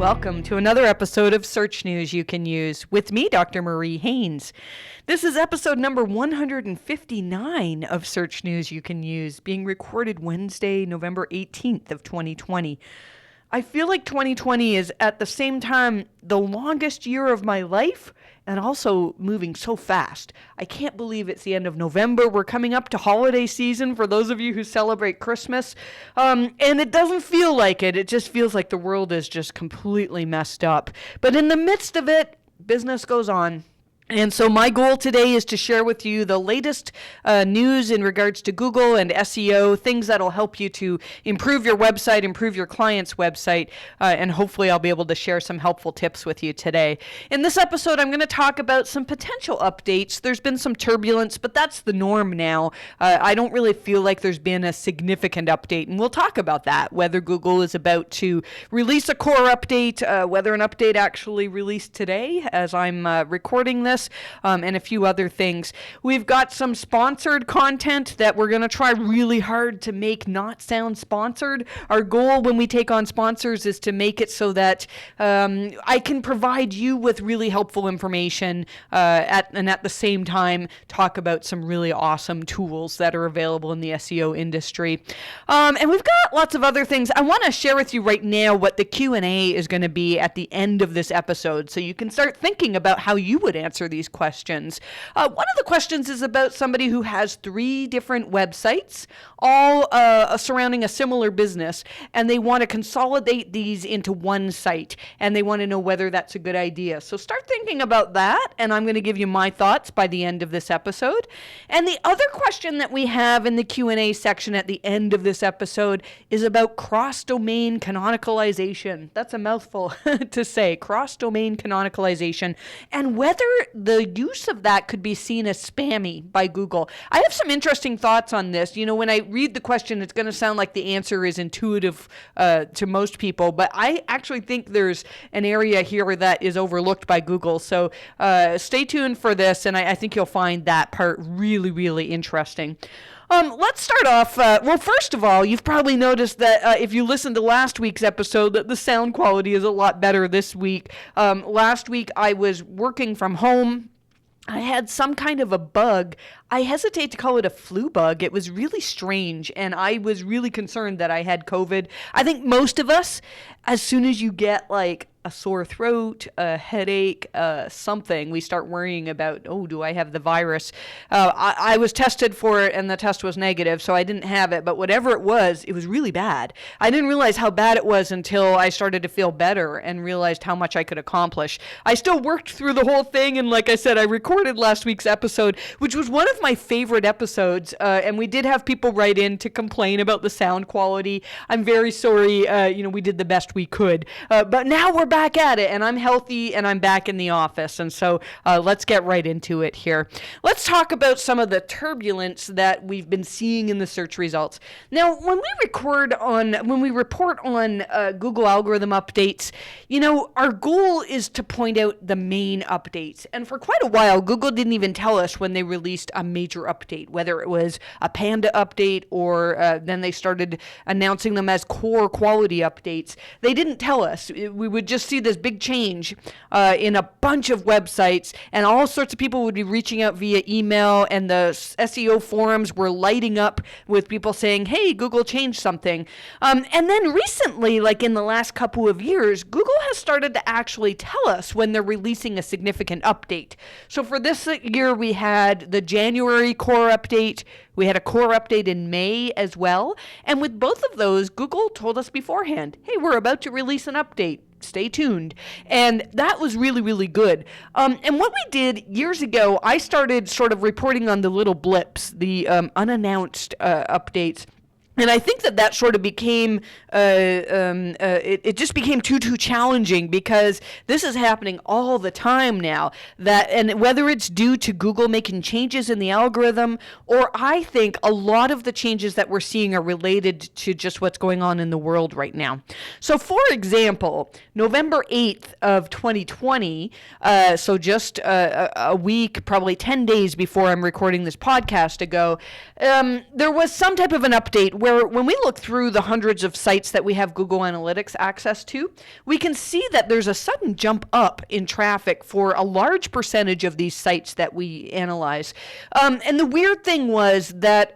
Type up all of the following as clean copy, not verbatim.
Welcome to another episode of Search News You Can Use with me, Dr. Marie Haynes. This is episode number 159 of Search News You Can Use, being recorded Wednesday, November 18th of 2020. I feel like 2020 is at the same time the longest year of my life and also moving so fast. I can't believe it's the end of November. We're coming up to holiday season for those of you who celebrate Christmas. And it doesn't feel like it. It just feels like the world is just completely messed up. But in the midst of it, business goes on. And so my goal today is to share with you the latest news in regards to Google and SEO, things that'll help you to improve your website, improve your client's website, and hopefully I'll be able to share some helpful tips with you today. In this episode, I'm going to talk about some potential updates. There's been some turbulence, but that's the norm now. I don't really feel like there's been a significant update, and we'll talk about that, whether Google is about to release a core update, whether an update actually released today as I'm recording this, and a few other things. We've got some sponsored content that we're going to try really hard to make not sound sponsored. Our goal when we take on sponsors is to make it so that I can provide you with really helpful information and at the same time talk about some really awesome tools that are available in the SEO industry. And we've got lots of other things. I want to share with you right now what the Q&A is going to be at the end of this episode so you can start thinking about how you would answer these questions. One of the questions is about somebody who has 3 different websites, all surrounding a similar business, and they want to consolidate these into one site, and they want to know whether that's a good idea. So start thinking about that, and I'm going to give you my thoughts by the end of this episode. And the other question that we have in the Q&A section at the end of this episode is about cross-domain canonicalization. That's a mouthful to say, cross-domain canonicalization, and whether the use of that could be seen as spammy by Google. I have some interesting thoughts on this. You know, when I read the question, it's going to sound like the answer is intuitive to most people, but I actually think there's an area here that is overlooked by Google. So stay tuned for this, and I think you'll find that part really, really interesting. Let's start off, well, first of all, you've probably noticed that if you listened to last week's episode, that the sound quality is a lot better this week. Last week, I was working from home. I had some kind of a bug. I hesitate to call it a flu bug. It was really strange, and I was really concerned that I had COVID. I think most of us, as soon as you get like a sore throat, a headache, something, we start worrying about, oh, do I have the virus? I was tested for it, and the test was negative, so I didn't have it. But whatever it was really bad. I didn't realize how bad it was until I started to feel better and realized how much I could accomplish. I still worked through the whole thing, and like I said, I recorded last week's episode, which was one of my favorite episodes, and we did have people write in to complain about the sound quality. I'm very sorry, we did the best we could. But now we're back at it, and I'm healthy, and I'm back in the office, and so let's get right into it here. Let's talk about some of the turbulence that we've been seeing in the search results. Now, when we report on Google algorithm updates, our goal is to point out the main updates, and for quite a while, Google didn't even tell us when they released a major update, whether it was a Panda update or then they started announcing them as core quality updates. They didn't tell us. We would just see this big change in a bunch of websites, and all sorts of people would be reaching out via email, and the SEO forums were lighting up with people saying, hey, Google changed something. And then recently, like in the last couple of years, Google has started to actually tell us when they're releasing a significant update. So for this year, we had the January core update. We had a core update in May as well. And with both of those, Google told us beforehand, hey, we're about to release an update. Stay tuned. And that was really, really good. And what we did years ago, I started sort of reporting on the little blips, the unannounced updates. And I think that sort of became, it just became too challenging because this is happening all the time now. And whether it's due to Google making changes in the algorithm, or I think a lot of the changes that we're seeing are related to just what's going on in the world right now. So for example, November 8th of 2020, so just a week, probably 10 days before I'm recording this podcast ago, there was some type of an update where where when we look through the hundreds of sites that we have Google Analytics access to, we can see that there's a sudden jump up in traffic for a large percentage of these sites that we analyze. And the weird thing was that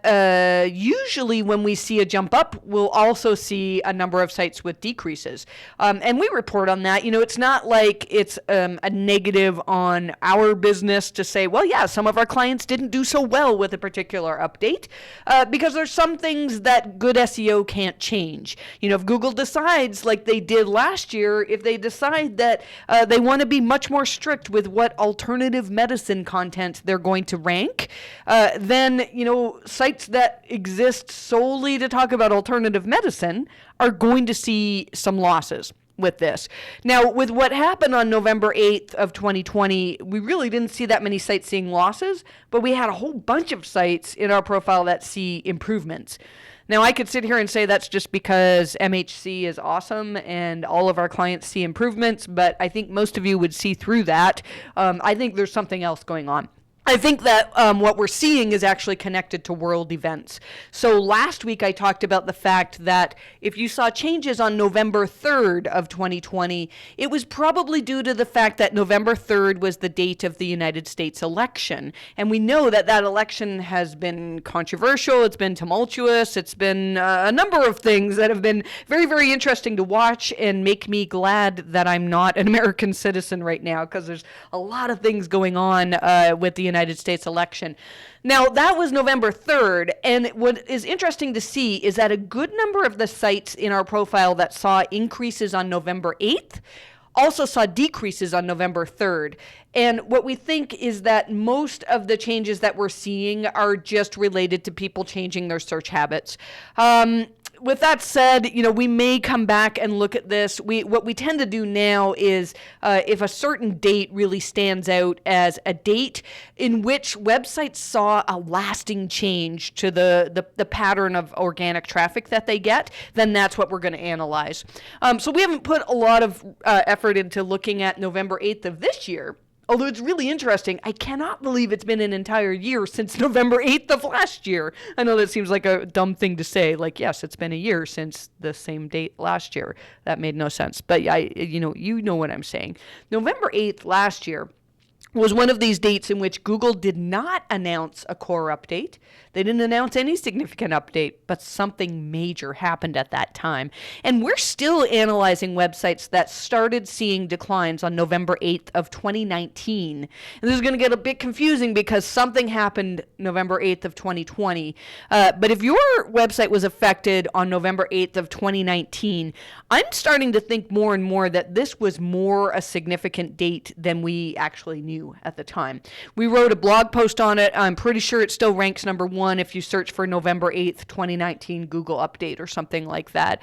usually when we see a jump up, we'll also see a number of sites with decreases. And we report on that. It's not like it's a negative on our business to say, well, yeah, some of our clients didn't do so well with a particular update, because there's some things that good SEO can't change. If Google decides, like they did last year, if they decide that they want to be much more strict with what alternative medicine content they're going to rank, then, sites that exist solely to talk about alternative medicine are going to see some losses with this. Now, with what happened on November 8th of 2020, we really didn't see that many sites seeing losses, but we had a whole bunch of sites in our profile that see improvements. Now, I could sit here and say that's just because MHC is awesome and all of our clients see improvements, but I think most of you would see through that. I think there's something else going on. I think that what we're seeing is actually connected to world events. So last week I talked about the fact that if you saw changes on November 3rd of 2020, it was probably due to the fact that November 3rd was the date of the United States election. And we know that that election has been controversial, it's been tumultuous, it's been a number of things that have been very, very interesting to watch and make me glad that I'm not an American citizen right now, because there's a lot of things going on with the United States election. Now, that was November 3rd, and what is interesting to see is that a good number of the sites in our profile that saw increases on November 8th also saw decreases on November 3rd. And what we think is that most of the changes that we're seeing are just related to people changing their search habits. With that said, we may come back and look at this. What we tend to do now is if a certain date really stands out as a date in which websites saw a lasting change to the pattern of organic traffic that they get, then that's what we're going to analyze. So we haven't put a lot of effort into looking at November 8th of this year. Although it's really interesting, I cannot believe it's been an entire year since November 8th of last year. I know that seems like a dumb thing to say. Like, yes, it's been a year since the same date last year. That made no sense. But you know what I'm saying. November 8th last year was one of these dates in which Google did not announce a core update. They didn't announce any significant update, but something major happened at that time. And we're still analyzing websites that started seeing declines on November 8th of 2019. And this is going to get a bit confusing because something happened November 8th of 2020. But if your website was affected on November 8th of 2019, I'm starting to think more and more that this was more a significant date than we actually knew at the time. We wrote a blog post on it. I'm pretty sure it still ranks number 1 if you search for November 8th, 2019 Google update or something like that.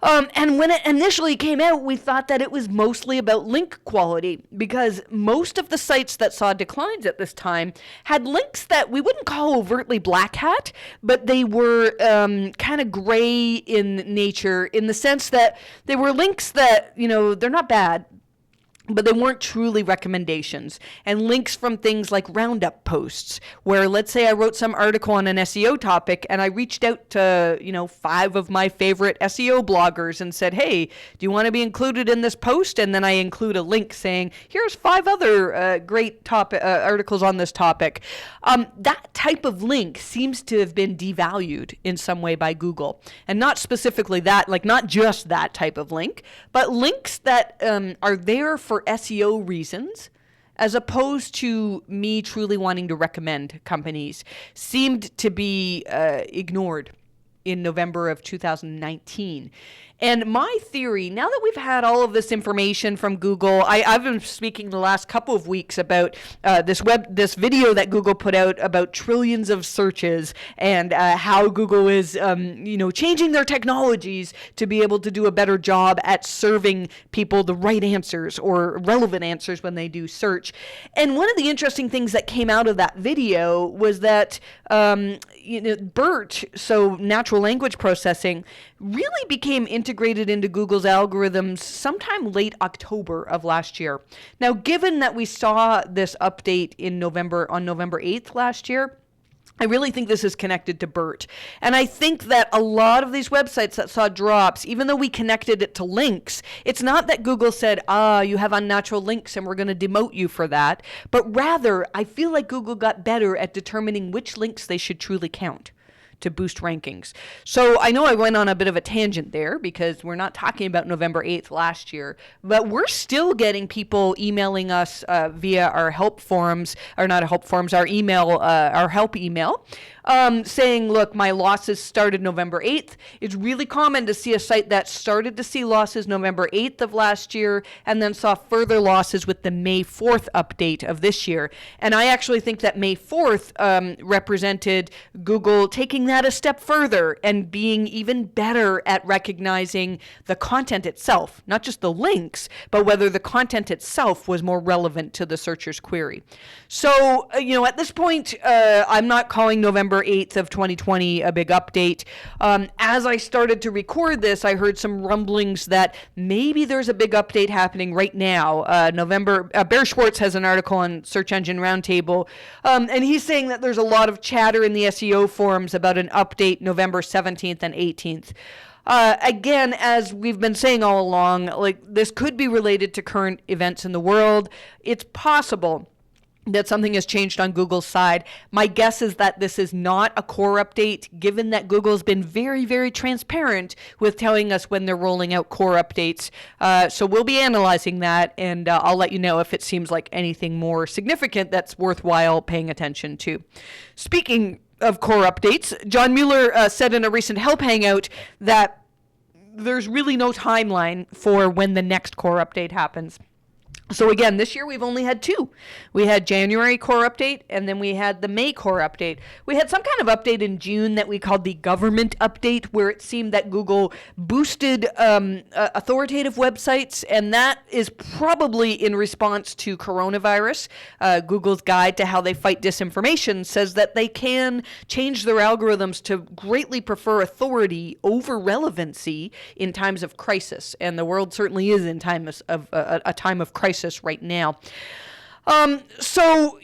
And when it initially came out, we thought that it was mostly about link quality because most of the sites that saw declines at this time had links that we wouldn't call overtly black hat, but they were kind of gray in nature in the sense that they were links that, they're not bad, but they weren't truly recommendations, and links from things like roundup posts where, let's say I wrote some article on an SEO topic and I reached out to 5 of my favorite SEO bloggers and said, hey, do you want to be included in this post? And then I include a link saying, here's 5 other great articles on this topic. That type of link seems to have been devalued in some way by Google, and not specifically that, like not just that type of link, but links that are there for SEO reasons, as opposed to me truly wanting to recommend companies, seemed to be ignored in November of 2019. And my theory, now that we've had all of this information from Google, I've been speaking the last couple of weeks about this video that Google put out about trillions of searches and how Google is, changing their technologies to be able to do a better job at serving people the right answers or relevant answers when they do search. And one of the interesting things that came out of that video was that BERT, so natural language processing, really became integrated into Google's algorithms sometime late October of last year. Now, given that we saw this update on November 8th last year, I really think this is connected to BERT. And I think that a lot of these websites that saw drops, even though we connected it to links, it's not that Google said, you have unnatural links and we're going to demote you for that. But rather, I feel like Google got better at determining which links they should truly count to boost rankings. So I know I went on a bit of a tangent there because we're not talking about November 8th last year, but we're still getting people emailing us via our help forums, or not help forums, our email, our help email, saying, look, my losses started November 8th. It's really common to see a site that started to see losses November 8th of last year and then saw further losses with the May 4th update of this year. And I actually think that May 4th represented Google taking that a step further and being even better at recognizing the content itself, not just the links, but whether the content itself was more relevant to the searcher's query. So, at this point, I'm not calling November 8th of 2020 a big update. As I started to record this, I heard some rumblings that maybe there's a big update happening right now. Bear Schwartz has an article on Search Engine Roundtable, and he's saying that there's a lot of chatter in the SEO forums about an update November 17th and 18th. Again, as we've been saying all along, this could be related to current events in the world. It's possible that something has changed on Google's side. My guess is that this is not a core update, given that Google's been very, very transparent with telling us when they're rolling out core updates. So we'll be analyzing that, and I'll let you know if it seems like anything more significant that's worthwhile paying attention to. Speaking of core updates, John Mueller said in a recent Help Hangout that there's really no timeline for when the next core update happens. So again, this year we've only had two. We had January core update, and then we had the May core update. We had some kind of update in June that we called the government update, where it seemed that Google boosted authoritative websites, and that is probably in response to coronavirus. Google's guide to how they fight disinformation says that they can change their algorithms to greatly prefer authority over relevancy in times of crisis, and the world certainly is in a time of crisis right now. So,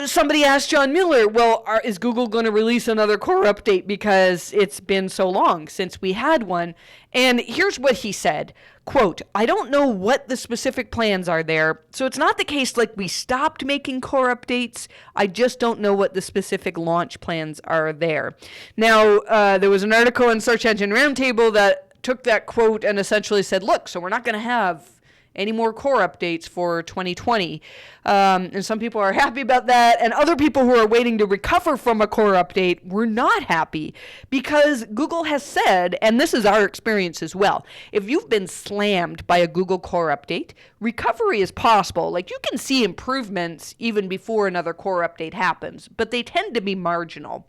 somebody asked John Mueller, well, is Google going to release another core update because it's been so long since we had one? And here's what he said, quote, I don't know what the specific plans are there, so it's not the case like we stopped making core updates. I just don't know what the specific launch plans are there. Now, there was an article in Search Engine Roundtable that took that quote and essentially said, look, so we're not going to have any more core updates for 2020. And some people are happy about that, and other people who are waiting to recover from a core update were not happy, because Google has said, and this is our experience as well, if you've been slammed by a Google core update, recovery is possible. You can see improvements even before another core update happens, but they tend to be marginal.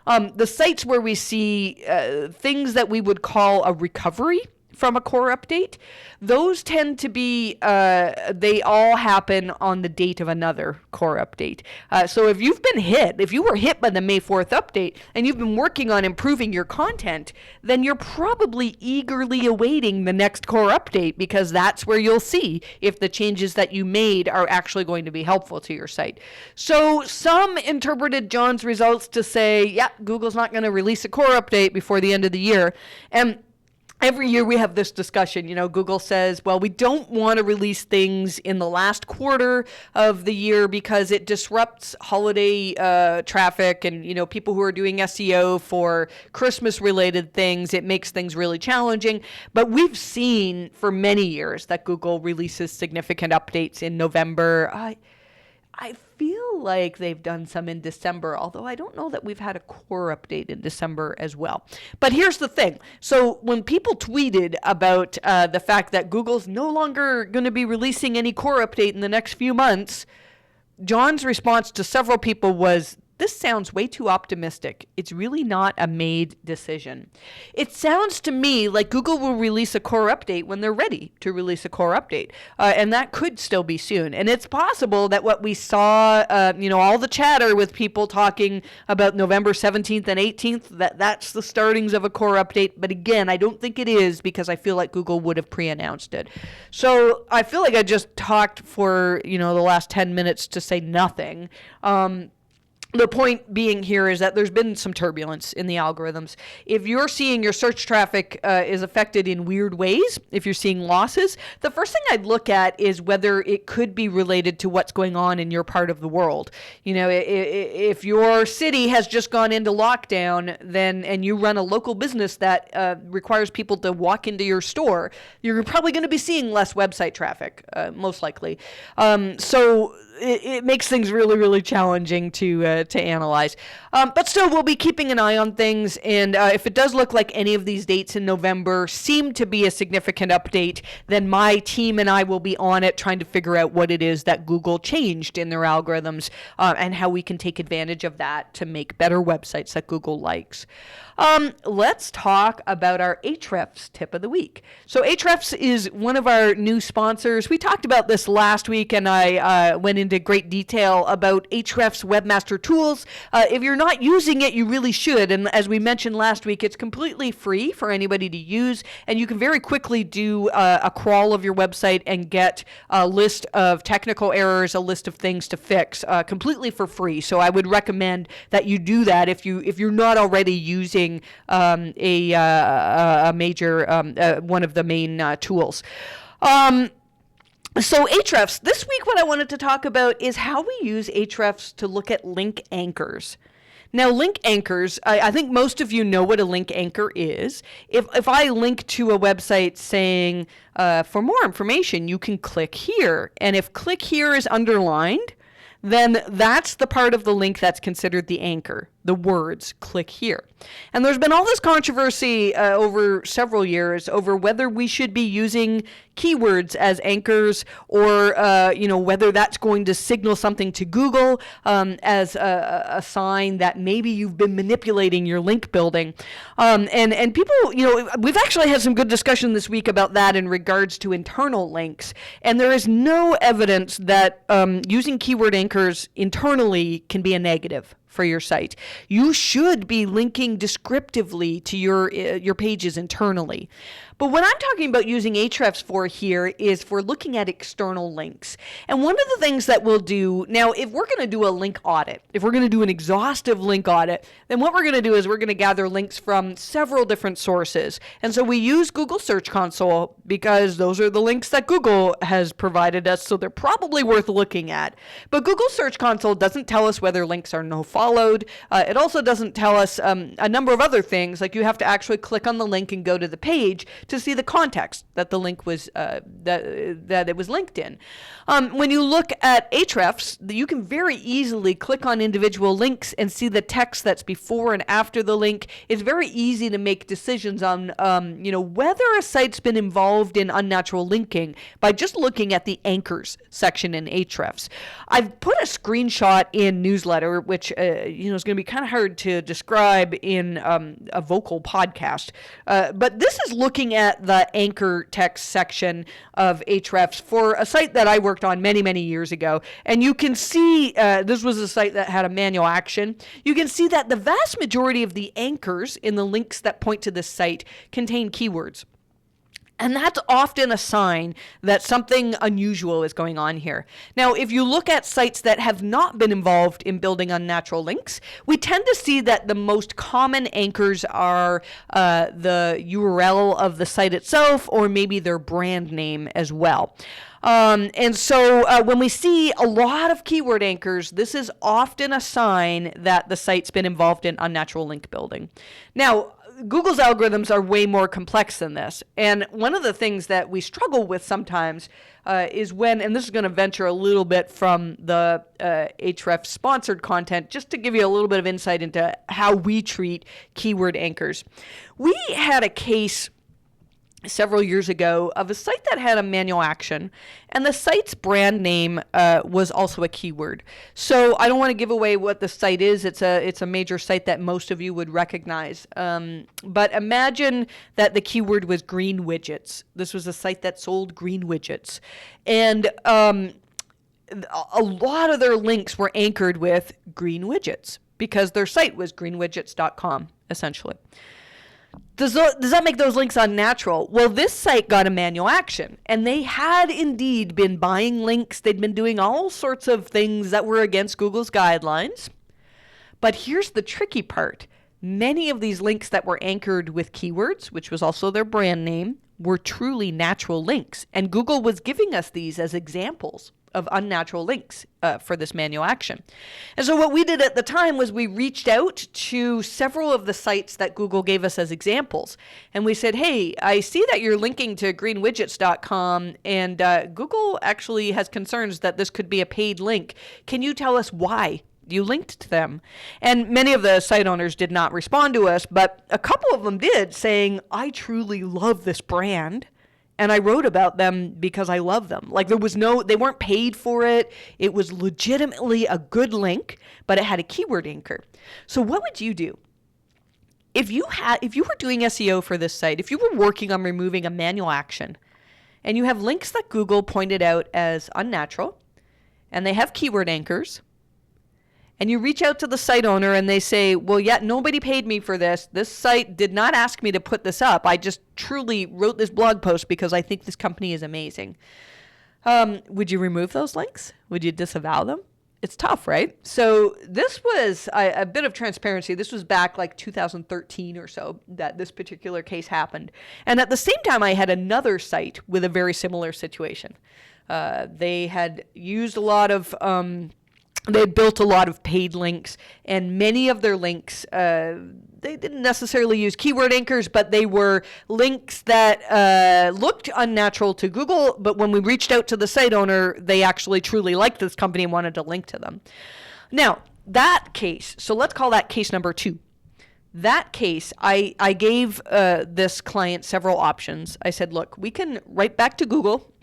The sites where we see things that we would call a recovery from a core update, those tend to be, they all happen on the date of another core update. So if you were hit by the May 4th update and you've been working on improving your content, then you're probably eagerly awaiting the next core update, because that's where you'll see if the changes that you made are actually going to be helpful to your site. So some interpreted John's results to say, yeah, Google's not going to release a core update before the end of the year. And every year we have this discussion. Google says, well, we don't want to release things in the last quarter of the year because it disrupts holiday traffic and, people who are doing SEO for Christmas-related things. It makes things really challenging. But we've seen for many years that Google releases significant updates in November. I feel like they've done some in December, although I don't know that we've had a core update in December as well. But here's the thing. So when people tweeted about the fact that Google's no longer going to be releasing any core update in the next few months, John's response to several people was, this sounds way too optimistic. It's really not a made decision. It sounds to me like Google will release a core update when they're ready to release a core update. And that could still be soon. And it's possible that what we saw, all the chatter with people talking about November 17th and 18th, that's the startings of a core update. But again, I don't think it is, because I feel like Google would have pre-announced it. So I feel like I just talked for, the last 10 minutes to say nothing. The point being here is that there's been some turbulence in the algorithms. If you're seeing your search traffic is affected in weird ways, if you're seeing losses, the first thing I'd look at is whether it could be related to what's going on in your part of the world. You know, if your city has just gone into lockdown, and you run a local business that requires people to walk into your store, you're probably going to be seeing less website traffic, most likely. So it makes things really, really challenging to analyze. But still, we'll be keeping an eye on things. And if it does look like any of these dates in November seem to be a significant update, then my team and I will be on it trying to figure out what it is that Google changed in their algorithms and how we can take advantage of that to make better websites that Google likes. Let's talk about our Ahrefs Tip of the Week. So Ahrefs is one of our new sponsors. We talked about this last week, and I went into great detail about Ahrefs Webmaster Tools. If you're not using it, you really should. And as we mentioned last week, it's completely free for anybody to use, and you can very quickly do a crawl of your website and get a list of technical errors, a list of things to fix, completely for free. So I would recommend that you do that if you're not already using a major one of the main tools. So Ahrefs, this week what I wanted to talk about is how we use Ahrefs to look at link anchors. Now, link anchors, I think most of you know what a link anchor is. If I link to a website saying, for more information, you can click here. And if click here is underlined, then that's the part of the link that's considered the anchor, the words click here. And there's been all this controversy over several years over whether we should be using keywords as anchors or whether that's going to signal something to Google as a sign that maybe you've been manipulating your link building. And people, we've actually had some good discussion this week about that in regards to internal links. And there is no evidence that using keyword anchors internally can be a negative for your site. You should be linking descriptively to your pages internally. But what I'm talking about using Ahrefs for here is for looking at external links. And one of the things that we'll do, now if we're going to do a link audit, if we're going to do an exhaustive link audit, then what we're going to do is we're going to gather links from several different sources. And so we use Google Search Console because those are the links that Google has provided us, so they're probably worth looking at. But Google Search Console doesn't tell us whether links are no-followed. It also doesn't tell us a number of other things, like you have to actually click on the link and go to the page to see the context that the link was that it was linked in. When you look at Ahrefs, you can very easily click on individual links and see the text that's before and after the link. It's very easy to make decisions on whether a site's been involved in unnatural linking by just looking at the anchors section in Ahrefs. I've put a screenshot in newsletter, which is going to be kind of hard to describe in a vocal podcast, but this is looking at the anchor text section of Ahrefs for a site that I worked on many, many years ago. And you can see, this was a site that had a manual action. You can see that the vast majority of the anchors in the links that point to this site contain keywords. And that's often a sign that something unusual is going on here. Now, if you look at sites that have not been involved in building unnatural links, we tend to see that the most common anchors are the URL of the site itself, or maybe their brand name as well. And so when we see a lot of keyword anchors, this is often a sign that the site's been involved in unnatural link building. Now, Google's algorithms are way more complex than this. And one of the things that we struggle with sometimes is when, and this is going to venture a little bit from the Ahrefs sponsored content, just to give you a little bit of insight into how we treat keyword anchors. We had a case several years ago of a site that had a manual action, and the site's brand name was also a keyword. So I don't want to give away what the site is. It's a major site that most of you would recognize. But imagine that the keyword was green widgets. This was a site that sold green widgets. And a lot of their links were anchored with green widgets because their site was greenwidgets.com, essentially. Does that make those links unnatural? Well, this site got a manual action, and they had indeed been buying links. They'd been doing all sorts of things that were against Google's guidelines. But here's the tricky part. Many of these links that were anchored with keywords, which was also their brand name, were truly natural links. And Google was giving us these as examples of unnatural links for this manual action. And so what we did at the time was we reached out to several of the sites that Google gave us as examples. And we said, hey, I see that you're linking to greenwidgets.com, and Google actually has concerns that this could be a paid link. Can you tell us why you linked to them? And many of the site owners did not respond to us, but a couple of them did, saying, I truly love this brand, and I wrote about them because I love them. Like, they weren't paid for it. It was legitimately a good link, but it had a keyword anchor. So what would you do? If you were doing SEO for this site, if you were working on removing a manual action, and you have links that Google pointed out as unnatural, and they have keyword anchors, and you reach out to the site owner and they say, well, yeah, nobody paid me for this. This site did not ask me to put this up. I just truly wrote this blog post because I think this company is amazing. Would you remove those links? Would you disavow them? It's tough, right? So this was a bit of transparency. This was back like 2013 or so that this particular case happened. And at the same time, I had another site with a very similar situation. They had used a lot of... They built a lot of paid links, and many of their links, they didn't necessarily use keyword anchors, but they were links that looked unnatural to Google, but when we reached out to the site owner, they actually truly liked this company and wanted to link to them. Now, that case, so let's call that case number 2. That case, I gave this client several options. I said, look, we can write back to Google,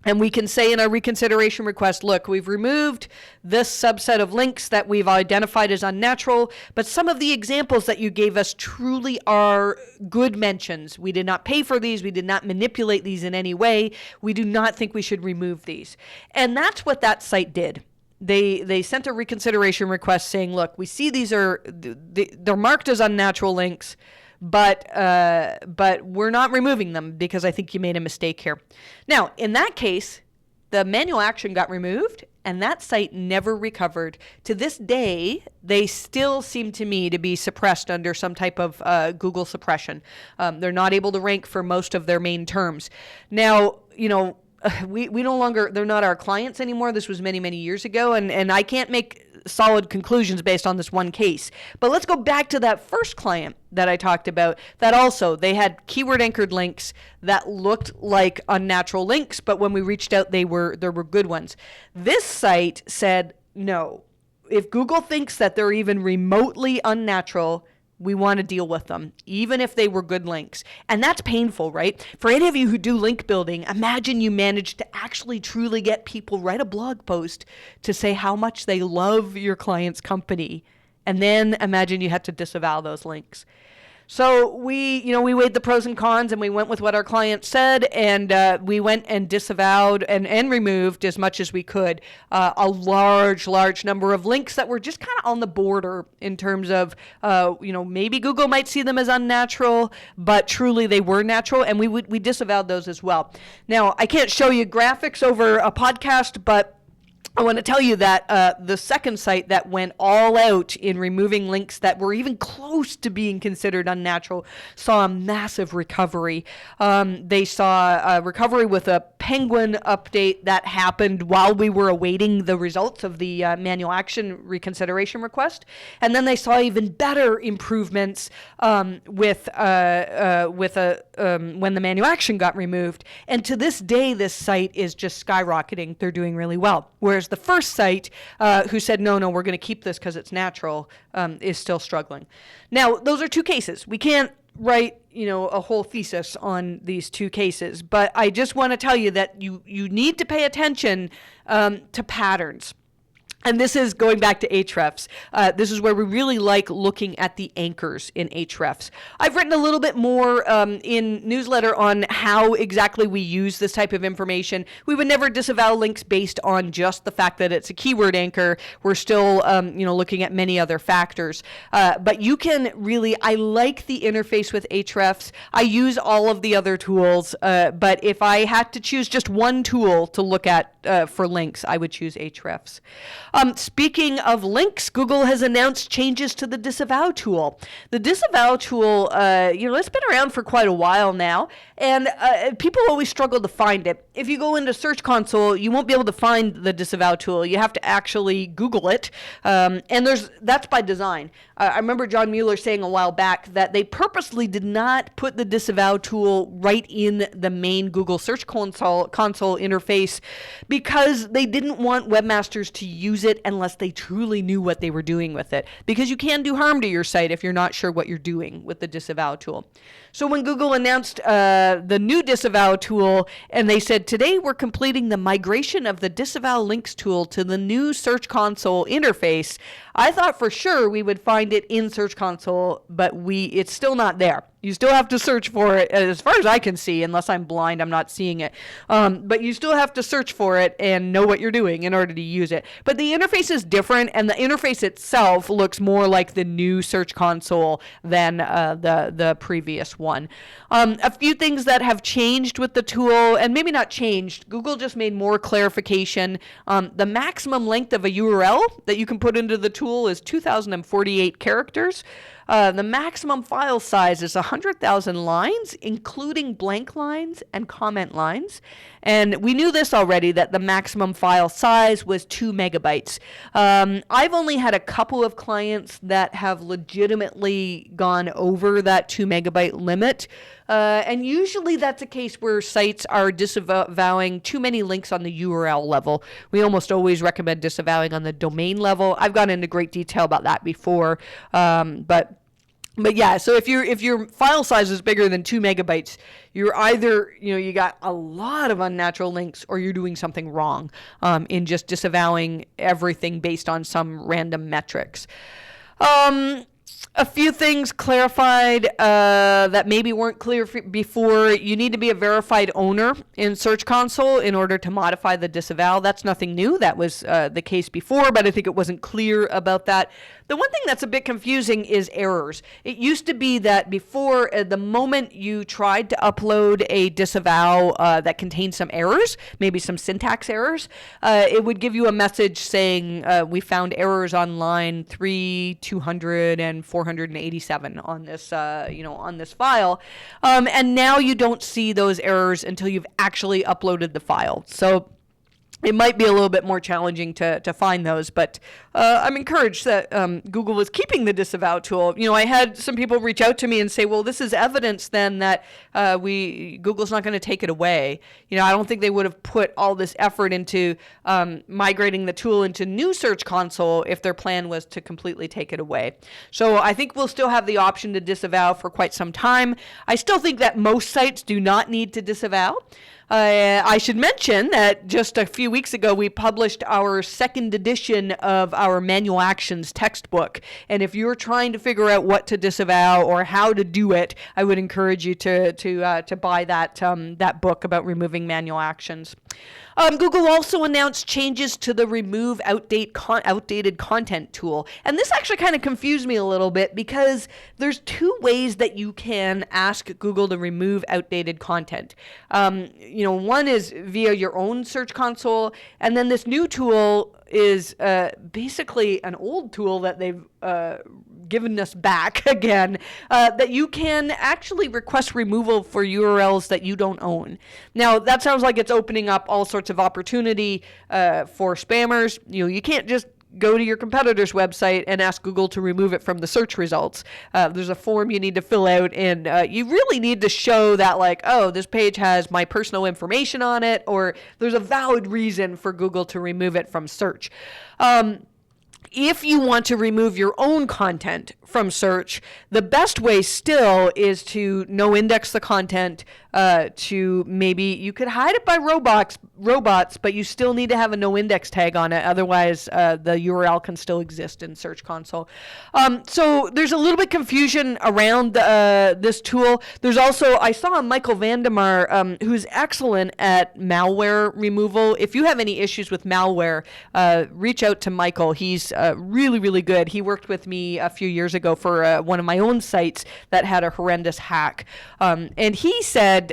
and we can say in our reconsideration request, look, we've removed this subset of links that we've identified as unnatural, but some of the examples that you gave us truly are good mentions. We did not pay for these. We did not manipulate these in any way. We do not think we should remove these. And that's what that site did. They sent a reconsideration request saying, look, we see they're marked as unnatural links, but we're not removing them because I think you made a mistake here. Now, in that case, the manual action got removed, and that site never recovered. To this day, they still seem to me to be suppressed under some type of Google suppression. They're not able to rank for most of their main terms. Now, we no longer, they're not our clients anymore. This was many, many years ago, and I can't make solid conclusions based on this one case. But let's go back to that first client that I talked about, that also, they had keyword anchored links that looked like unnatural links, but when we reached out, there were good ones. This site said, no, if Google thinks that they're even remotely unnatural, we want to deal with them, even if they were good links. And that's painful, right? For any of you who do link building, imagine you managed to actually truly get people write a blog post to say how much they love your client's company. And then imagine you had to disavow those links. So we weighed the pros and cons, and we went with what our client said, and we went and disavowed and removed as much as we could a large we of links that were just kind of on the border in terms of, maybe Google might see them as unnatural, but truly they were natural, and we disavowed those as well. Now, I can't show you graphics over a podcast, but I want to tell you that the second site that went all out in removing links that were even close to being considered unnatural saw a massive recovery. They saw a recovery with a Penguin update that happened while we were awaiting the results of the manual action reconsideration request. And then they saw even better improvements when the manual action got removed. And to this day, this site is just skyrocketing. They're doing really well. Whereas the first site, who said, no, we're going to keep this because it's natural, is still struggling. Now, those are two cases. We can't write, a whole thesis on these two cases, but I just want to tell you that you need to pay attention to patterns. And this is going back to Ahrefs. This is where we really like looking at the anchors in Ahrefs. I've written a little bit more in newsletter on how exactly we use this type of information. We would never disavow links based on just the fact that it's a keyword anchor. We're still, looking at many other factors. But you can really, I like the interface with Ahrefs. I use all of the other tools, but if I had to choose just one tool to look at for links, I would choose Ahrefs. Speaking of links, Google has announced changes to the Disavow tool. The Disavow tool, it's been around for quite a while now, and people always struggle to find it. If you go into Search Console, you won't be able to find the Disavow tool. You have to actually Google it, and that's by design. I remember John Mueller saying a while back that they purposely did not put the Disavow tool right in the main Google Search Console interface because they didn't want webmasters to use it unless they truly knew what they were doing with it, because you can do harm to your site if you're not sure what you're doing with the Disavow tool. So when Google announced the new Disavow tool, and they said, today we're completing the migration of the Disavow links tool to the new Search Console interface, I thought for sure we would find it in Search Console, but it's still not there. You still have to search for it, as far as I can see, unless I'm blind, I'm not seeing it. But you still have to search for it and know what you're doing in order to use it. But the interface is different, and the interface itself looks more like the new Search Console than the previous one. A few things that have changed with the tool, and maybe not changed, Google just made more clarification. The maximum length of a URL that you can put into the tool is 2,048 characters. The maximum file size is 100,000 lines, including blank lines and comment lines. And we knew this already, that the maximum file size was 2 megabytes. I've only had a couple of clients that have legitimately gone over that 2 megabyte limit. And usually that's a case where sites are disavowing too many links on the URL level. We almost always recommend disavowing on the domain level. I've gone into great detail about that before, but yeah, so if your file size is bigger than 2 megabytes, you're either, you got a lot of unnatural links, or you're doing something wrong in just disavowing everything based on some random metrics. A few things clarified that maybe weren't clear before. You need to be a verified owner in Search Console in order to modify the disavow. That's nothing new. That was the case before, but I think it wasn't clear about that. The one thing that's a bit confusing is errors. It used to be that before, the moment you tried to upload a disavow that contained some errors, maybe some syntax errors, it would give you a message saying, we found errors on line 3, 200, and 487 on this, on this file. And now you don't see those errors until you've actually uploaded the file. So it might be a little bit more challenging to find those, but I'm encouraged that Google is keeping the disavow tool. I had some people reach out to me and say, well, this is evidence then that Google's not going to take it away. I don't think they would have put all this effort into migrating the tool into new Search Console if their plan was to completely take it away. So I think we'll still have the option to disavow for quite some time. I still think that most sites do not need to disavow. I should mention that just a few weeks ago, we published our second edition of our manual actions textbook. And if you're trying to figure out what to disavow or how to do it, I would encourage you to buy that book about removing manual actions. Google also announced changes to the remove outdated content tool. And this actually kind of confused me a little bit because there's two ways that you can ask Google to remove outdated content. One is via your own Search Console, and then this new tool is basically an old tool that they've given us back again, that you can actually request removal for URLs that you don't own. Now, that sounds like it's opening up all sorts of opportunity for spammers. You can't just go to your competitor's website and ask Google to remove it from the search results. There's a form you need to fill out, and you really need to show that, this page has my personal information on it, or there's a valid reason for Google to remove it from search. If you want to remove your own content from search, the best way still is to no index the content, to maybe you could hide it by robots, but you still need to have a no index tag on it. Otherwise, the URL can still exist in Search Console. So there's a little bit confusion around this tool. There's also, I saw Michael Vandemar, who's excellent at malware removal. If you have any issues with malware, reach out to Michael. He's really, really good. He worked with me a few years ago for one of my own sites that had a horrendous hack. And he said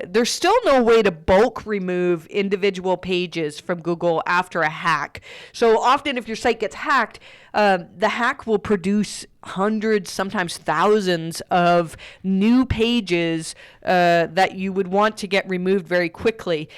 there's still no way to bulk remove individual pages from Google after a hack. So often if your site gets hacked, the hack will produce hundreds, sometimes thousands of new pages that you would want to get removed very quickly.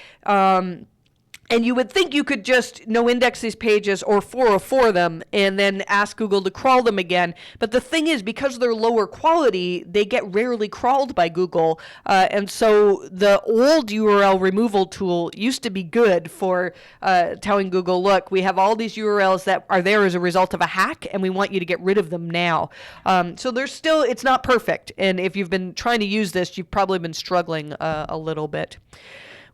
And you would think you could just no index these pages or 404 them and then ask Google to crawl them again. But the thing is, because they're lower quality, they get rarely crawled by Google. And so the old URL removal tool used to be good for telling Google, look, we have all these URLs that are there as a result of a hack, and we want you to get rid of them now. So there's still, it's not perfect. And if you've been trying to use this, you've probably been struggling a little bit.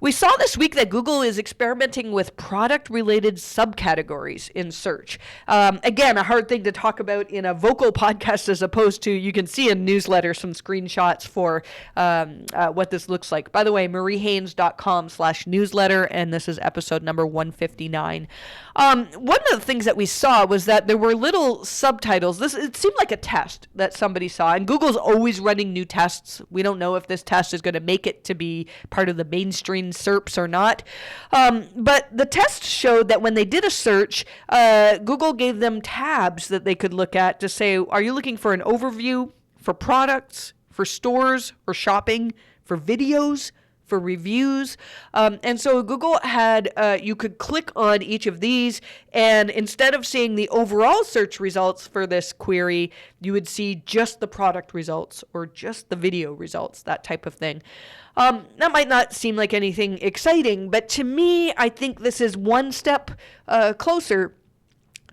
We saw this week that Google is experimenting with product-related subcategories in search. Again, a hard thing to talk about in a vocal podcast as opposed to, you can see in newsletter some screenshots for what this looks like. By the way, mariehaynes.com/newsletter, and this is episode number 159. One of the things that we saw was that there were little subtitles. It seemed like a test that somebody saw, and Google's always running new tests. We don't know if this test is going to make it to be part of the mainstream SERPs or not. But the test showed that when they did a search, Google gave them tabs that they could look at to say, are you looking for an overview, for products, for stores, or shopping, for videos, for reviews? And so Google had, you could click on each of these, and instead of seeing the overall search results for this query, you would see just the product results or just the video results, that type of thing. That might not seem like anything exciting, but to me, I think this is one step closer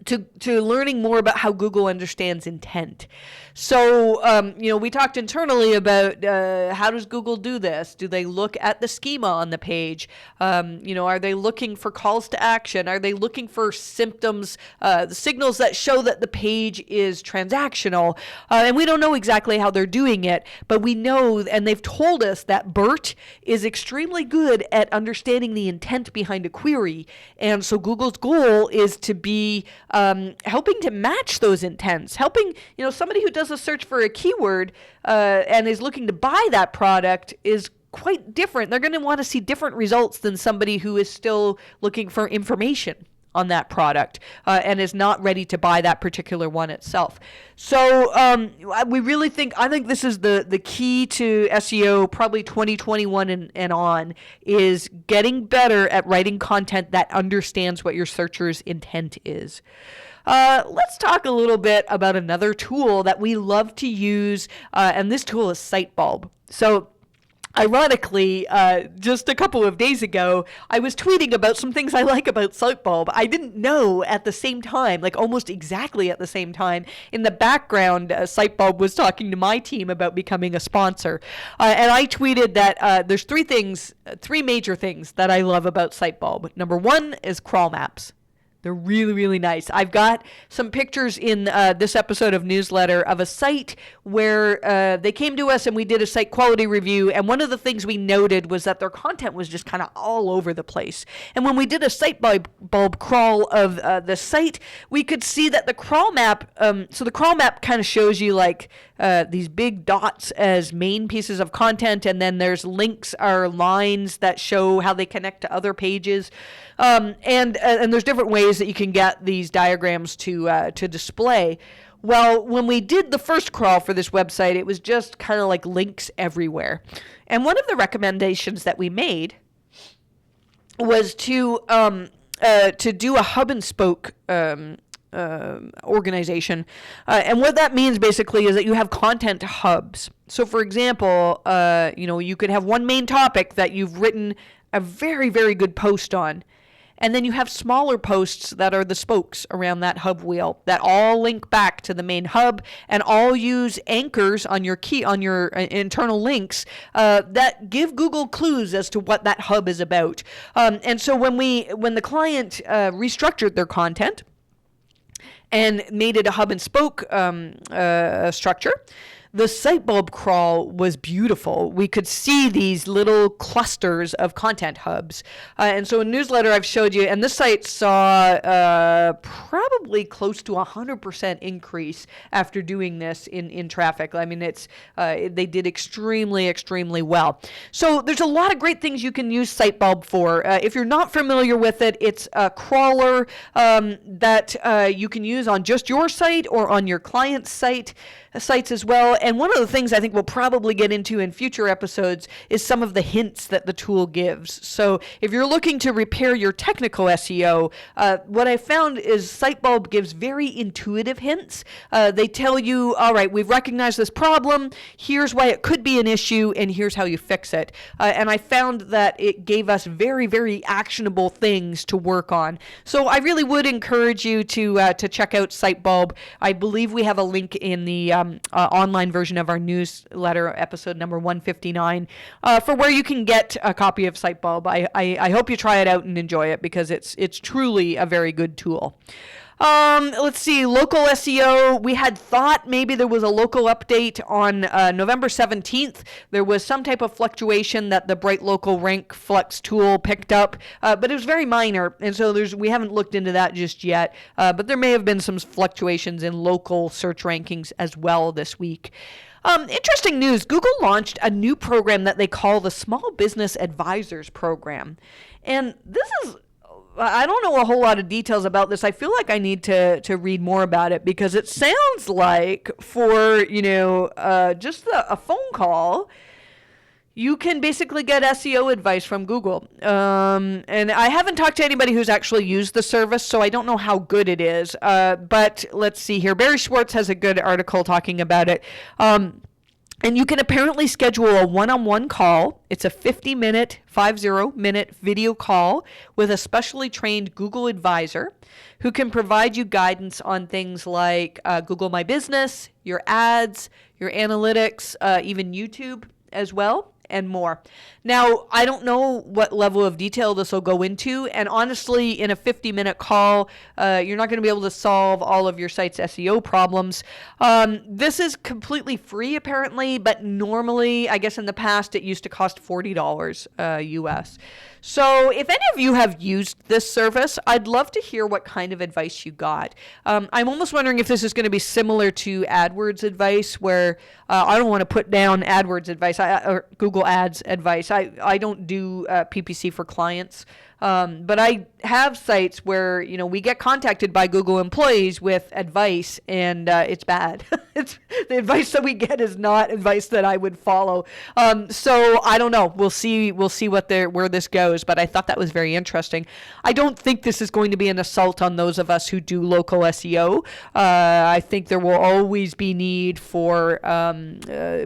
to learning more about how Google understands intent. So, we talked internally about how does Google do this? Do they look at the schema on the page? Are they looking for calls to action? Are they looking for symptoms, the signals that show that the page is transactional? And we don't know exactly how they're doing it, but we know, and they've told us that BERT is extremely good at understanding the intent behind a query. And so Google's goal is to be helping to match those intents, helping, somebody who does a search for a keyword and is looking to buy that product is quite different. They're going to want to see different results than somebody who is still looking for information on that product and is not ready to buy that particular one itself. So I think this is the key to SEO, probably 2021 and on, is getting better at writing content that understands what your searcher's intent is. Let's talk a little bit about another tool that we love to use, and this tool is Sitebulb. So ironically, just a couple of days ago, I was tweeting about some things I like about Sitebulb. I didn't know at the same time, like almost exactly at the same time, in the background, Sitebulb was talking to my team about becoming a sponsor. And I tweeted that there's three major things that I love about Sitebulb. Number one is crawl maps. They're really, really nice. I've got some pictures in this episode of newsletter of a site where they came to us and we did a site quality review. And one of the things we noted was that their content was just kind of all over the place. And when we did a Sitebulb crawl of the site, we could see that the crawl map, so the crawl map kind of shows you like these big dots as main pieces of content. And then there's links or lines that show how they connect to other pages. And there's different ways that you can get these diagrams to display. Well, when we did the first crawl for this website, it was just kind of like links everywhere. And one of the recommendations that we made was to do a hub and spoke organization. And what that means basically is that you have content hubs. So for example, you could have one main topic that you've written a very, very good post on. And then you have smaller posts that are the spokes around that hub wheel that all link back to the main hub and all use anchors on your internal links that give Google clues as to what that hub is about. And so when the client restructured their content and made it a hub and spoke structure, the site bulb crawl was beautiful. We could see these little clusters of content hubs. And so in newsletter, I've showed you, and this site saw probably close to 100% increase after doing this in traffic. I mean, they did extremely, extremely well. So there's a lot of great things you can use site bulb for. If you're not familiar with it, it's a crawler that you can use on just your site or on your client's sites as well. And one of the things I think we'll probably get into in future episodes is some of the hints that the tool gives. So if you're looking to repair your technical SEO, what I found is Sitebulb gives very intuitive hints. They tell you, all right, we've recognized this problem, here's why it could be an issue, and here's how you fix it. And I found that it gave us very, very actionable things to work on. So I really would encourage you to check out Sitebulb. I believe we have a link in the online version of our newsletter, episode number 159, for where you can get a copy of Sitebulb. I hope you try it out and enjoy it, because it's truly a very good tool. Let's see, local SEO. We had thought maybe there was a local update on November 17th. There was some type of fluctuation that the Bright Local Rank Flex tool picked up, but it was very minor, and so we haven't looked into that just yet, but there may have been some fluctuations in local search rankings as well this week. Interesting news, Google launched a new program that they call the Small Business Advisors Program, and this is, I don't know a whole lot of details about this. I feel like I need to read more about it, because it sounds like for, just a phone call, you can basically get SEO advice from Google. And I haven't talked to anybody who's actually used the service, so I don't know how good it is. But let's see here. Barry Schwartz has a good article talking about it. And you can apparently schedule a one-on-one call. It's a 50-minute video call with a specially trained Google advisor who can provide you guidance on things like Google My Business, your ads, your analytics, even YouTube as well, and more. Now, I don't know what level of detail this will go into, and honestly, in a 50-minute call, you're not going to be able to solve all of your site's SEO problems. This is completely free, apparently, but normally, I guess in the past, it used to cost $40 US. So if any of you have used this service, I'd love to hear what kind of advice you got. I'm almost wondering if this is going to be similar to AdWords advice, where I don't want to put down AdWords advice or Google Ads advice. I don't do PPC for clients. But I have sites where, we get contacted by Google employees with advice, and it's bad. The advice that we get is not advice that I would follow. So I don't know. We'll see where this goes, but I thought that was very interesting. I don't think this is going to be an assault on those of us who do local SEO. I think there will always be need for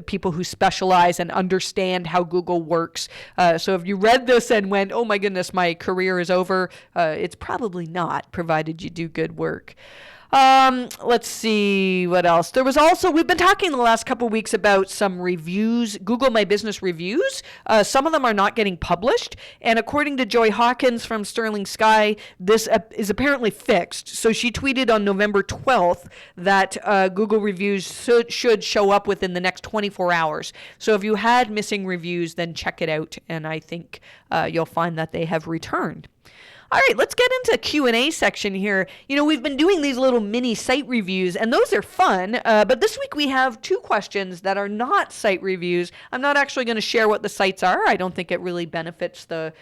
people who specialize and understand how Google works. So if you read this and went, oh my goodness, my career is over, it's probably not, provided you do good work. Let's see what else. We've been talking the last couple of weeks about some reviews, Google My Business reviews. Some of them are not getting published, and according to Joy Hawkins from Sterling Sky, this is apparently fixed. So she tweeted on November 12th that Google reviews should show up within the next 24 hours. So if you had missing reviews, then check it out, and I think you'll find that they have returned. All right, let's get into Q&A section here. We've been doing these little mini site reviews, and those are fun, but this week we have two questions that are not site reviews. I'm not actually going to share what the sites are. I don't think it really benefits the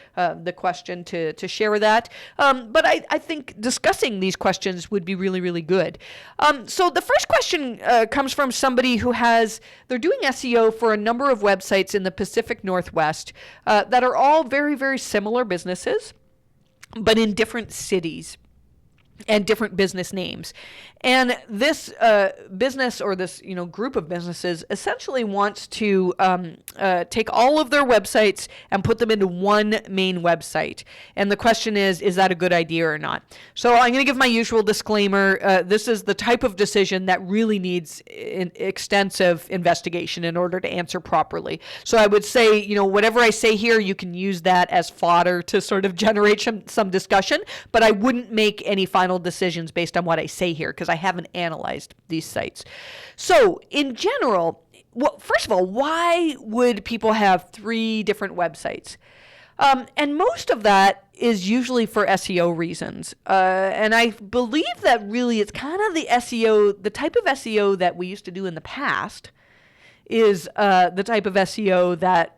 question to share that, but I think discussing these questions would be really, really good. So the first question comes from somebody they're doing SEO for a number of websites in the Pacific Northwest that are all very, very similar businesses, but in different cities and different business names. And this business, or this group of businesses, essentially wants to take all of their websites and put them into one main website. And the question is that a good idea or not? So I'm going to give my usual disclaimer. This is the type of decision that really needs extensive investigation in order to answer properly. So I would say, whatever I say here, you can use that as fodder to sort of generate some discussion, but I wouldn't make any final decisions based on what I say here, because I haven't analyzed these sites. So in general, well, first of all, why would people have 3 different websites? And most of that is usually for SEO reasons. And I believe that really it's kind of the SEO, the type of SEO that we used to do in the past is the type of SEO that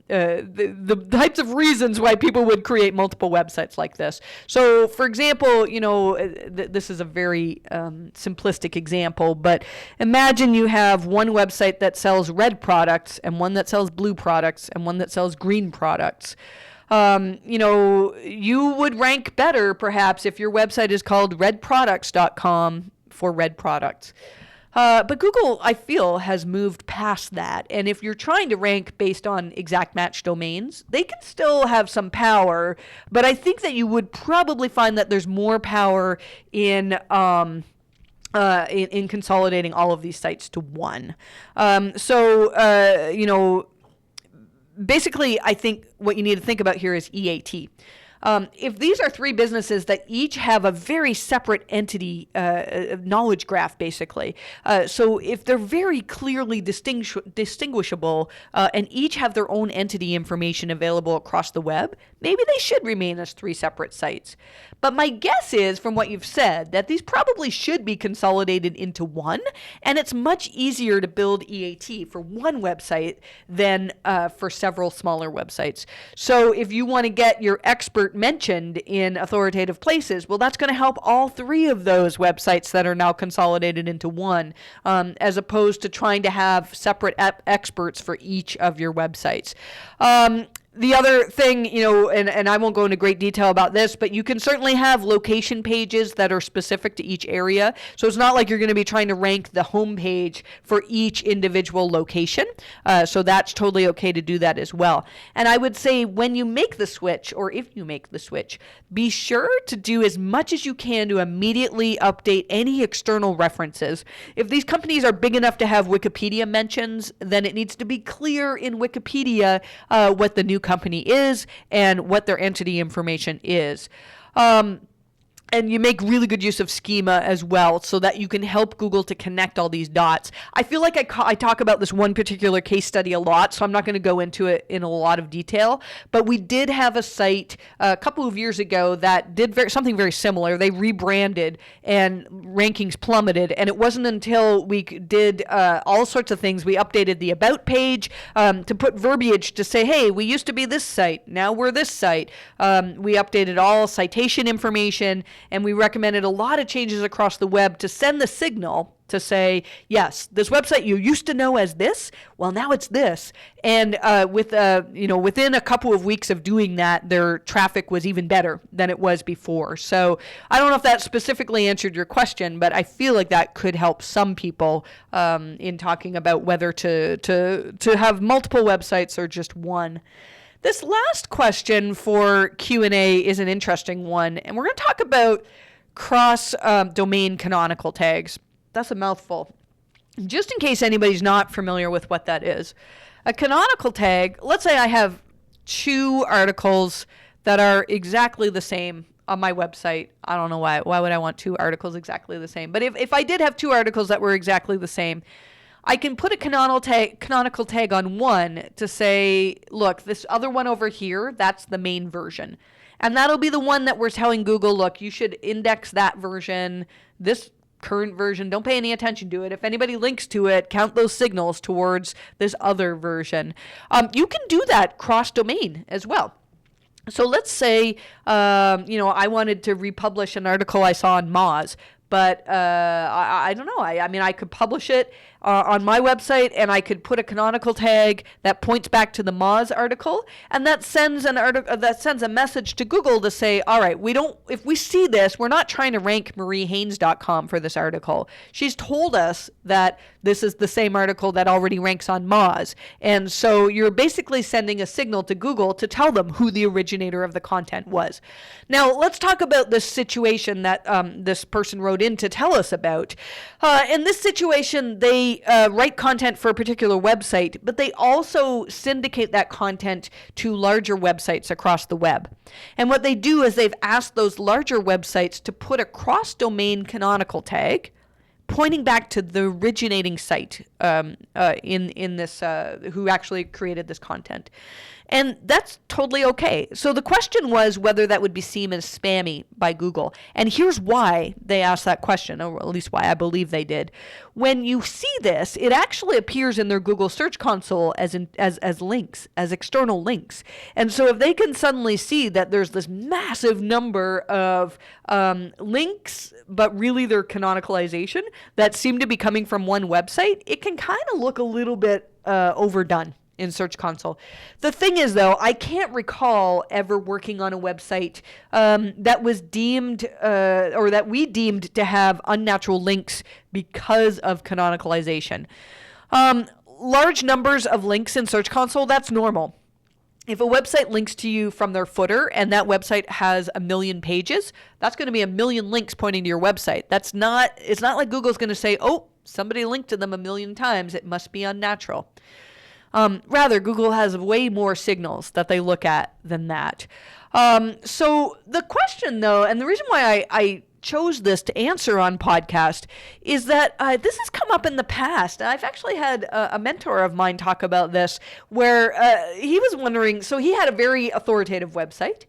the types of reasons why people would create multiple websites like this. So, for example, this is a very simplistic example, but imagine you have one website that sells red products and one that sells blue products and one that sells green products. You would rank better perhaps if your website is called redproducts.com for red products. But Google, I feel, has moved past that. And if you're trying to rank based on exact match domains, they can still have some power. But I think that you would probably find that there's more power in consolidating all of these sites to one. Basically, I think what you need to think about here is EAT. If these are 3 businesses that each have a very separate entity knowledge graph, basically, so if they're very clearly distinguishable and each have their own entity information available across the web, maybe they should remain as 3 separate sites. But my guess is, from what you've said, that these probably should be consolidated into one, and it's much easier to build EAT for one website than for several smaller websites. So if you want to get your expert mentioned in authoritative places, well, that's going to help all 3 of those websites that are now consolidated into one, as opposed to trying to have separate experts for each of your websites. The other thing, and I won't go into great detail about this, but you can certainly have location pages that are specific to each area. So it's not like you're going to be trying to rank the home page for each individual location. So that's totally okay to do that as well. And I would say when you make the switch, or if you make the switch, be sure to do as much as you can to immediately update any external references. If these companies are big enough to have Wikipedia mentions, then it needs to be clear in Wikipedia what the new company is and what their entity information is. And you make really good use of schema as well so that you can help Google to connect all these dots. I feel like I talk about this one particular case study a lot, so I'm not going to go into it in a lot of detail. But we did have a site a couple of years ago that did something very similar. They rebranded and rankings plummeted. And it wasn't until we did all sorts of things. We updated the About page to put verbiage to say, hey, we used to be this site. Now we're this site. We updated all citation information. And we recommended a lot of changes across the web to send the signal to say, yes, this website you used to know as this, well, now it's this. And within a couple of weeks of doing that, their traffic was even better than it was before. So I don't know if that specifically answered your question, but I feel like that could help some people in talking about whether to have multiple websites or just one. This last question for Q&A is an interesting one, and we're going to talk about cross-domain canonical tags. That's a mouthful. Just in case anybody's not familiar with what that is. A canonical tag, let's say I have 2 articles that are exactly the same on my website. I don't know why. Why would I want 2 articles exactly the same? But if I did have 2 articles that were exactly the same, I can put a canonical tag on one to say, look, this other one over here, that's the main version. And that'll be the one that we're telling Google, look, you should index that version, this current version, don't pay any attention to it. If anybody links to it, count those signals towards this other version. You can do that cross-domain as well. So let's say, I wanted to republish an article I saw on Moz, but I don't know. I could publish it on my website, and I could put a canonical tag that points back to the Moz article, and that sends a message to Google to say, all right, if we see this, we're not trying to rank mariehaynes.com for this article. She's told us that this is the same article that already ranks on Moz, and so you're basically sending a signal to Google to tell them who the originator of the content was. Now, let's talk about this situation that this person wrote in to tell us about. In this situation, they write content for a particular website, but they also syndicate that content to larger websites across the web. And what they do is they've asked those larger websites to put a cross-domain canonical tag, pointing back to the originating site in this, who actually created this content. And that's totally okay. So the question was whether that would be seen as spammy by Google. And here's why they asked that question, or at least why I believe they did. When you see this, it actually appears in their Google Search Console as links, as external links. And so if they can suddenly see that there's this massive number of links, but really they're canonicalization that seem to be coming from one website, it can kind of look a little bit overdone in Search Console. The thing is, though, I can't recall ever working on a website that was deemed or that we deemed to have unnatural links because of canonicalization. Large numbers of links in Search Console, that's normal. If a website links to you from their footer and that website has 1 million pages, that's going to be 1 million links pointing to your website. It's not like Google's going to say, oh, somebody linked to them 1 million times. It must be unnatural. Rather, Google has way more signals that they look at than that. So the question, though, and the reason why I chose this to answer on podcast is that this has come up in the past. I've actually had a mentor of mine talk about this where he was wondering, so he had a very authoritative website.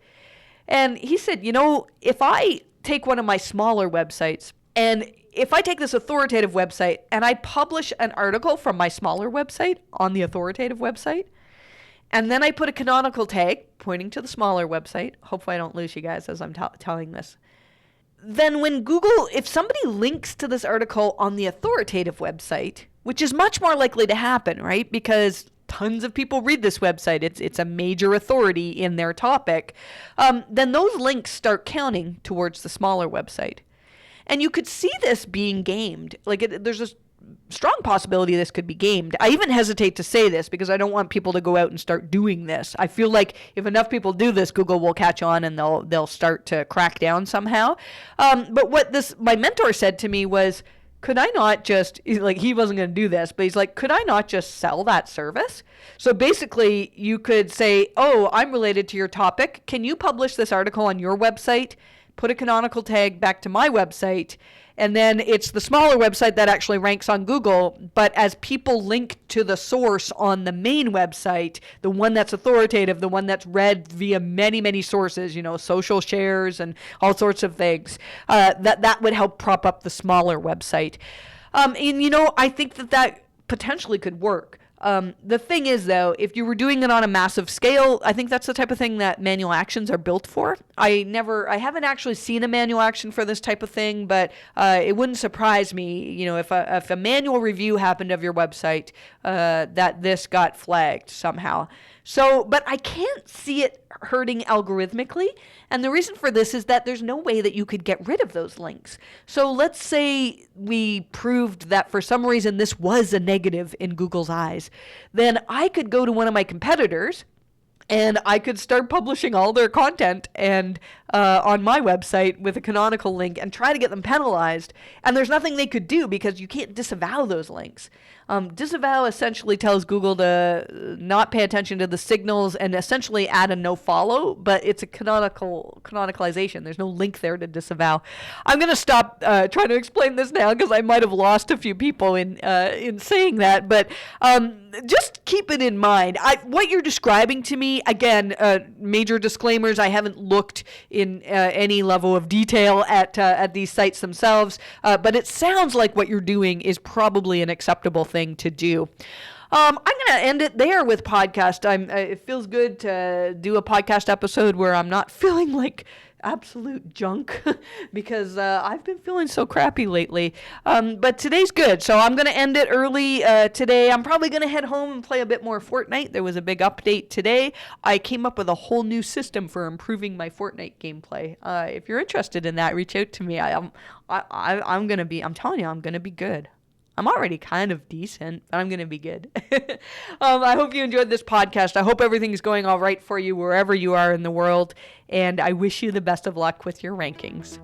And he said, if I take one of my smaller websites and if I take this authoritative website and I publish an article from my smaller website on the authoritative website, and then I put a canonical tag pointing to the smaller website, hopefully I don't lose you guys as I'm telling this, then when Google, if somebody links to this article on the authoritative website, which is much more likely to happen, right? Because tons of people read this website. It's a major authority in their topic. Then those links start counting towards the smaller website. And you could see this being gamed. There's a strong possibility this could be gamed. I even hesitate to say this because I don't want people to go out and start doing this. I feel like if enough people do this, Google will catch on and they'll start to crack down somehow. But what my mentor said to me was, could I not just, he wasn't going to do this, but he's like, could I not just sell that service? So basically you could say, oh, I'm related to your topic. Can you publish this article on your website? Put a canonical tag back to my website, and then it's the smaller website that actually ranks on Google. But as people link to the source on the main website, the one that's authoritative, the one that's read via many, many sources, social shares and all sorts of things, that would help prop up the smaller website. I think that potentially could work. The thing is, though, if you were doing it on a massive scale, I think that's the type of thing that manual actions are built for. I haven't actually seen a manual action for this type of thing, but it wouldn't surprise me, if a manual review happened of your website, that this got flagged somehow. So, but I can't see it hurting algorithmically. And the reason for this is that there's no way that you could get rid of those links. So let's say we proved that for some reason this was a negative in Google's eyes. Then I could go to one of my competitors and I could start publishing all their content and on my website with a canonical link and try to get them penalized. And there's nothing they could do because you can't disavow those links. Disavow essentially tells Google to not pay attention to the signals and essentially add a no follow, but it's a canonicalization. There's no link there to disavow. I'm going to stop trying to explain this now because I might have lost a few people in saying that, but just keep it in mind. What you're describing to me, again, major disclaimers, I haven't looked in any level of detail at these sites themselves, but it sounds like what you're doing is probably an acceptable thing to do. I'm going to end it there with podcast. It feels good to do a podcast episode where I'm not feeling like absolute junk because I've been feeling so crappy lately. But today's good, so I'm going to end it early today. I'm probably going to head home and play a bit more Fortnite. There was a big update today. I came up with a whole new system for improving my Fortnite gameplay. If you're interested in that, reach out to me. I'm telling you, I'm going to be good. I'm already kind of decent, but I'm going to be good. I hope you enjoyed this podcast. I hope everything's going all right for you wherever you are in the world, and I wish you the best of luck with your rankings.